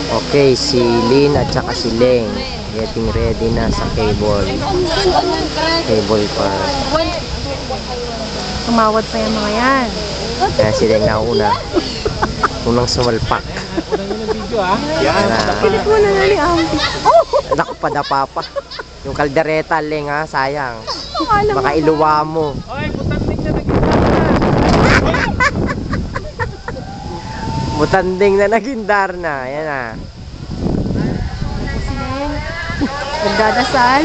Okay, si Lynn at saka si Leng getting ready na sa cable car. Tumawad pa yung mga yan. Kaya si Leng nauna. Unang sumalpak. Pilit mo na ni Auntie. Naku, padapa pa. Yung kaldereta, Leng ha, sayang. Baka iluwa mo. Butanding na naging Darna. Yan na. Nagdadasal.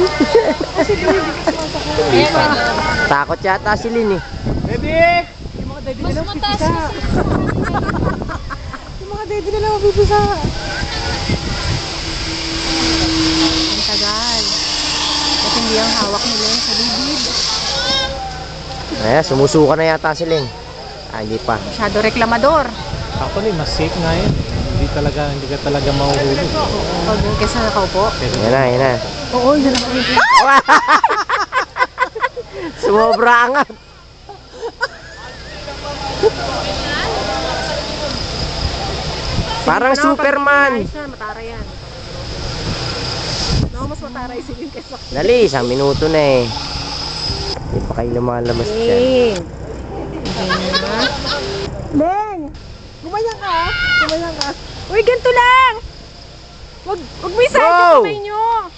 Takot yata si Lynn eh. Ready? Mas mataas. Yung mga baby na lang mabibisa. Ang tagal. Kasi hindi ang hawak nila sa bibig. Ayan, sumusuka na yata si Lynn. Hindi pa. Masyado reklamador. Actually, mas safe nga yun. Hindi ka talaga mahuhuli. Pag yung kesa nakaupo. Yan na. Oo, yun ang Sumobra angat. Parang Superman. Mataray yan. No, mas mataray si Lynn kesa. Dali, 1 minuto na eh. Hindi pa kayo lumalabas dyan. Leng! Gumayan ka! Gumayan ka! Uy, ganito lang! Wag mo isa yung kamay nyo!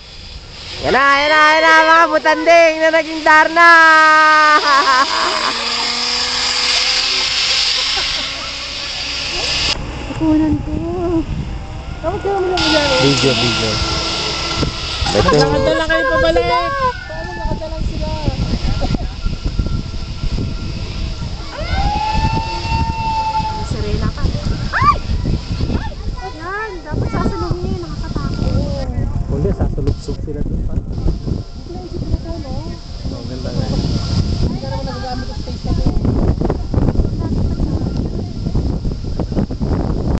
Yan na mga butanding na naging Darna! Kukunan ko. Tapos kaya mo lang yan. Video. Nakadala kayo pabalik! Paano nakadalang sila? Serena ka. Ay! Yan, dapat sasalungin. Nakakatakot. Hindi, sasulubsog sila doon pa. Naisip na ko, no? Ang ganda nga.